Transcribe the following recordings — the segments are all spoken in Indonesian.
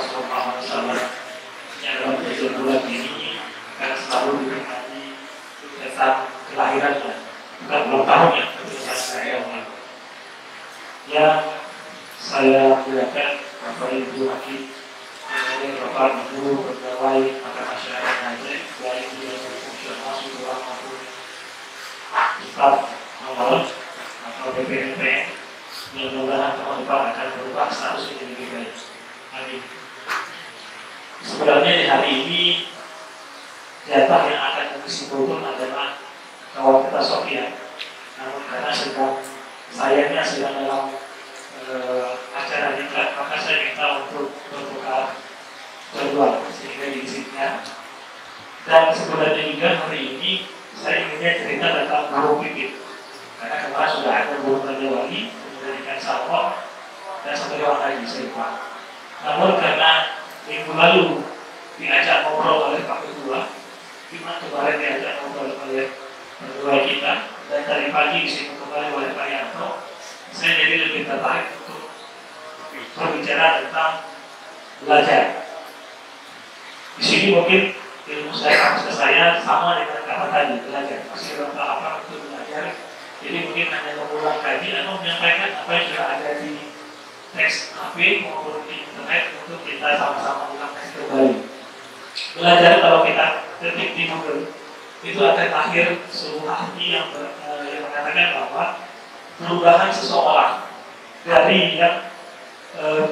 Sallallahu Alaihi Wasallam yang dalam 7 bulan ini akan selalu diperingati tentang kelahirannya, bukan ulang tahunnya, keputusan saya yang saya muliakan Bapak Ibu Hakim, kemudian Bapak Ibu pegawai maka masyarakat Aceh, baik di fungsional sudah maupun staf awal atau BPNP, mudah-mudahan teman-teman akan berubah status menjadi lebih baik. Amin. Sebenarnya di hari ini jatah yang akan mengisi program adalah kawan kita Sofia, namun karena sayangnya sedang dalam acara diklat, maka saya minta untuk bertukar jadwal sehingga diizinkan. Dan sebenarnya juga hari ini saya inginnya cerita tentang burung pipit, karena kemarin sudah ada burung Raja Wali, kemudian ikan salmon, dan satu orang lagi saya lupa. Namun karena minggu lalu diajak ngobrol oleh Pak Ketua, dimana kemarin diajak ngobrol oleh pegawai kita, dan tadi pagi disini kembali oleh Pak Yanto, saya jadi lebih tertarik untuk berbicara tentang belajar. Di sini mungkin ilmu saya, kapasitas saya sama dengan kata tadi, belajar. Masih dalam tahapan untuk belajar. Jadi mungkin hanya mengulang kaji atau menyampaikan apa yang sudah ada di teks HP maupun di internet untuk kita sama-sama ulang kaji kembali. Belajar kalau kita ketik di Google itu akan lahir sebuah ahli yang mengatakan bahwa perubahan seseorang dari yang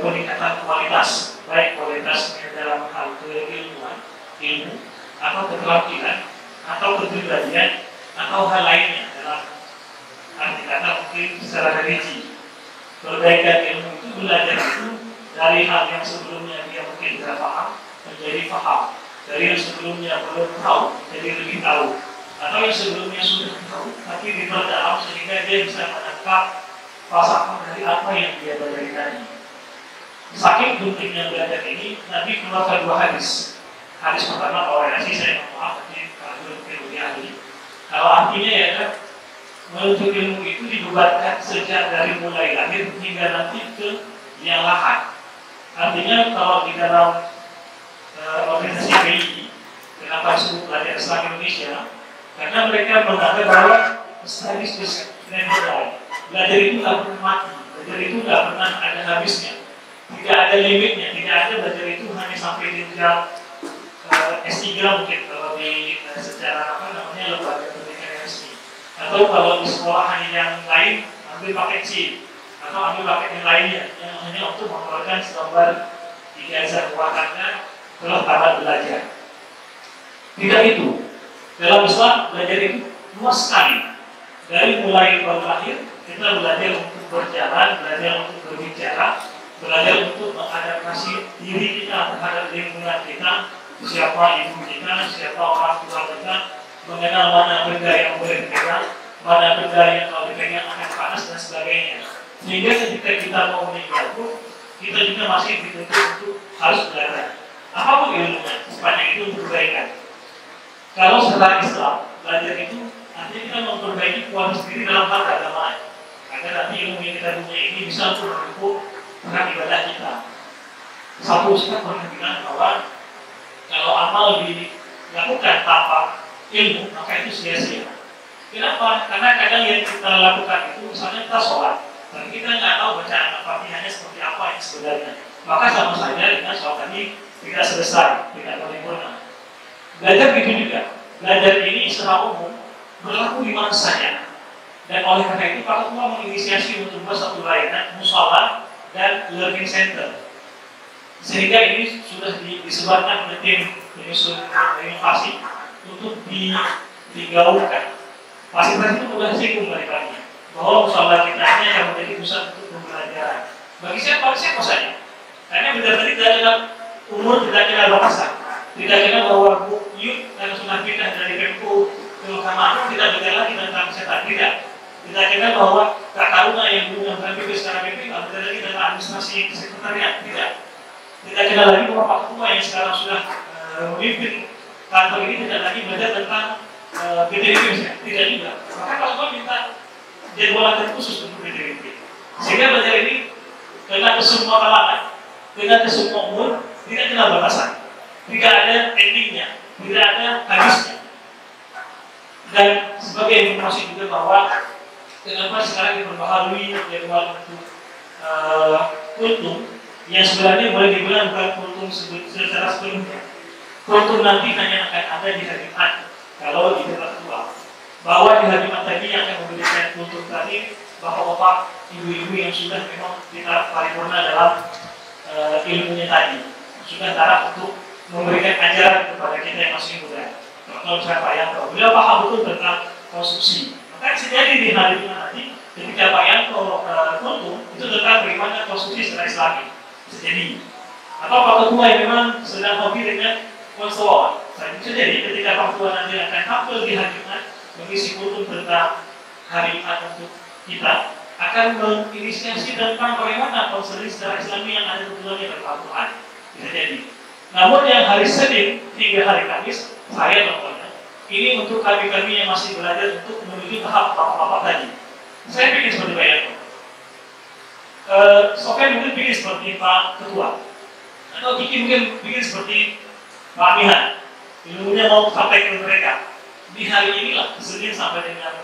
peningkatan kualitas, baik kualitasnya dalam hal keilmuan, ilmu, atau keterampilan, atau kepribadian, atau hal lainnya dalam arti kata mungkin secara religi. Perbaikan ilmu itu, belajar itu dari hal yang sebelumnya dia mungkin tidak paham menjadi paham, dari yang sebelumnya belum tahu jadi lebih tahu, atau yang sebelumnya sudah tahu tapi diperdalam sehingga dia bisa menangkap falsafah dari apa yang dia belajar tadi. Saking pentingnya belajar ini, Nabi keluarkan 2 hadis. Hadis pertama korelasi, saya maaf nanti kalau ilmu ahli. Kalau artinya ya kan, menuntut ilmu itu dibebankan sejak dari mulai lahir hingga nanti ke yang lahat. Artinya kalau di dalam organisasi BI, kenapa disebut belajar Islam Indonesia? Karena mereka menganggap bahwa studies is never die. Belajar itu tidak pernah mati, belajar itu tidak pernah ada habisnya, tidak ada limitnya, tidak ada belajar itu hanya sampai di jenjang S3 mungkin kalau di secara apa namanya lembaga pendidikan resmi, atau kalau di sekolahan yang lain ambil paket C atau ambil paket yang lainnya yang hanya untuk mengeluarkan selembar ijazah buatannya telah tamat belajar. Tidak itu. Dalam Islam belajar itu luas sekali. Dari mulai baru lahir kita belajar untuk berjalan, belajar untuk berbicara, belajar untuk mengadaptasi diri kita terhadap lingkungan kita, siapa ibu kita, siapa orang tua kita, mengenal mana benda yang boleh dipegang, mana benda yang kalau dipegang akan panas dan sebagainya. Sehingga ketika kita mau meninggal pun kita juga masih dituntut untuk harus belajar. Apapun ilmunya, sepanjang itu untuk kebaikan. Kalau setelah Islam, belajar itu artinya kita memperbaiki kualitas diri dalam hal keagamaan, agar nanti ilmu yang kita punya ini bisa untuk mendukung peran ibadah kita. Satu ustaz pernah bilang bahwa kalau amal dilakukan tanpa ilmu, maka itu sia-sia. Kenapa? Karena kadang yang kita lakukan itu, misalnya kita sholat, tapi kita nggak tahu bacaan Al-Fatihahnya seperti apa yang sebenarnya. Maka sama saja dengan sholat tadi tidak selesai, tidak paripurna. Belajar begitu juga. Belajar ini secara umum berlaku di mana saja. Dan oleh karena itu Pak Ketua menginisiasi untuk membuat satu layanan musyawarah dan learning center. Sehingga ini sudah disebarkan oleh tim inovasi untuk digaungkan. Fasilitas itu sudah singgung balik-balik bahwa musyawarah kita ini akan menjadi pusat untuk pembelajaran. Bagi siapa saja. Karena belajar tadi tidak ada umur, tidak ada batasan. Tidak kira bahwa yuk karena sudah pindah dari Pemko ke Mahkamah tidak belajar lagi tentang kesehatan, tidak. Tidak kira bahwa Kak Taruna yang dulu yang berpikir secara BP tidak belajar lagi tentang administrasi sekretariat, tidak. Tidak kira lagi bahwa Pak Ketua yang sekarang sudah memimpin kantor ini tidak lagi belajar tentang BDIP misalnya, tidak juga. Maka Pak Ketua minta jadwal khusus untuk BDIP. Sehingga belajar ini kena ke semua kalangan, kena ke semua umur, tidak kenal batasan, tidak ada endingnya, tidak ada habisnya. Dan sebagai informasi juga bahwa kenapa sekarang diperbaharui jadwal untuk kultum yang sebenarnya boleh dibilang bukan kultum secara sebelumnya. Kultum nanti hanya akan ada di hari Jumat kalau di tempat tua. Bahwa di hari Jumat tadi yang akan memberikan kultum tadi bapak-bapak, ibu-ibu yang sudah memang kita paripurna dalam ilmunya tadi sudah taraf untuk memberikan ajaran kepada kita yang masih muda. Kalau misalnya Pak Yanto, beliau paham betul tentang konstruksi. Maka bisa jadi di hari Jumat nanti ketika Pak Yanto kultum itu tentang bagaimana konstruksi secara Islami. Bisa jadi. Atau Pak Ketua yang memang sedang hobi dengan konselor. Bisa jadi ketika Pak Ketua nanti akan tampil di hari Jumat mengisi kultum tentang hari Jumat untuk kita akan menginisiasi tentang bagaimana konseling secara Islami yang ada hubungannya dengan Al-Quran. Bisa jadi. Namun yang hari Senin hingga hari Kamis, saya contohnya, ini untuk kami-kami yang masih belajar untuk menuju tahap bapak-bapak tadi. Saya bikin seperti Pak Yanto. Sofian mungkin bikin seperti Pak Ketua. Atau Kiki mungkin bikin seperti Pak Mihan. Ilmunya mau sampai ke mereka. Di hari inilah, Senin sampai dengan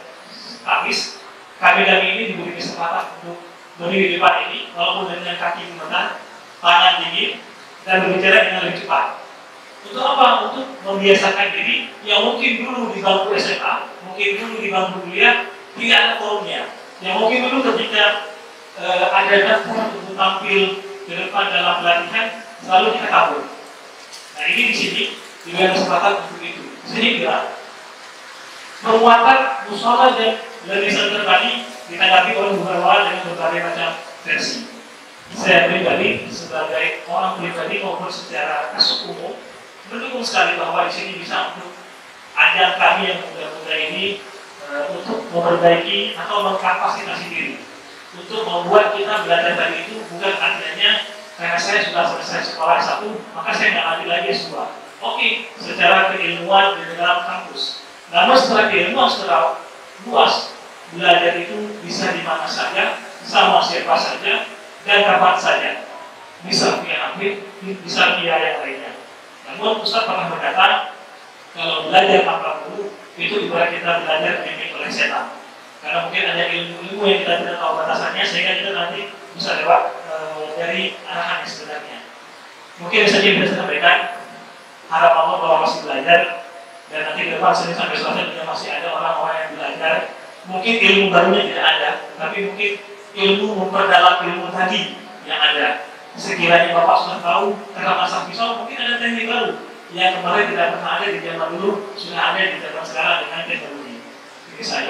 Kamis, kami-kami ini diberi kesempatan untuk berdiri di depan ini, walaupun dengan kaki menekan, tangan tinggi, dan berbicara dengan lebih cepat. Untuk apa? Untuk membiasakan diri yang mungkin dulu di bangku SMA, mungkin dulu di bangku kuliah tidak ada forumnya. Yang mungkin dulu ketika ada daftar untuk tampil ke depan dalam pelatihan, selalu kita kabur. Nah ini di sini diberi kesempatan untuk itu. Sehingga penguatan musola dan learning center tadi ditanggapi oleh beberapa dengan berbagai macam versi. Saya pribadi sebagai orang pribadi maupun secara kasus umum mendukung sekali bahwa di sini bisa untuk ajak kami yang muda-muda ini untuk memperbaiki atau mengkapasitasi diri untuk membuat kita belajar tadi itu bukan artinya karena saya sudah selesai sekolah satu maka saya nggak ambil lagi S2. Oke, secara keilmuan di dalam kampus. Namun setelah keilmuan secara luas belajar itu bisa di mana saja, sama siapa saja, dan kapan saja. Bisa via HP, bisa via yang lainnya. Namun Ustaz pernah berkata, kalau belajar tanpa guru, itu ibarat kita belajar dibimbing oleh setan. Karena mungkin ada ilmu-ilmu yang kita tidak tahu batasannya, sehingga kita nanti bisa lewat dari arahan yang sebenarnya. Mungkin saja bisa saya sampaikan, harap Allah bahwa masih belajar, dan nanti ke depan Senin sampai Selasa juga masih ada orang-orang yang belajar. Mungkin ilmu barunya tidak ada, tapi mungkin ilmu memperdalam ilmu tadi yang ada. Sekiranya Bapak sudah tahu cara masak pisau, mungkin ada teknik baru yang kemarin tidak pernah ada di zaman dulu, sudah ada di zaman sekarang dengan teknologi. Jadi saya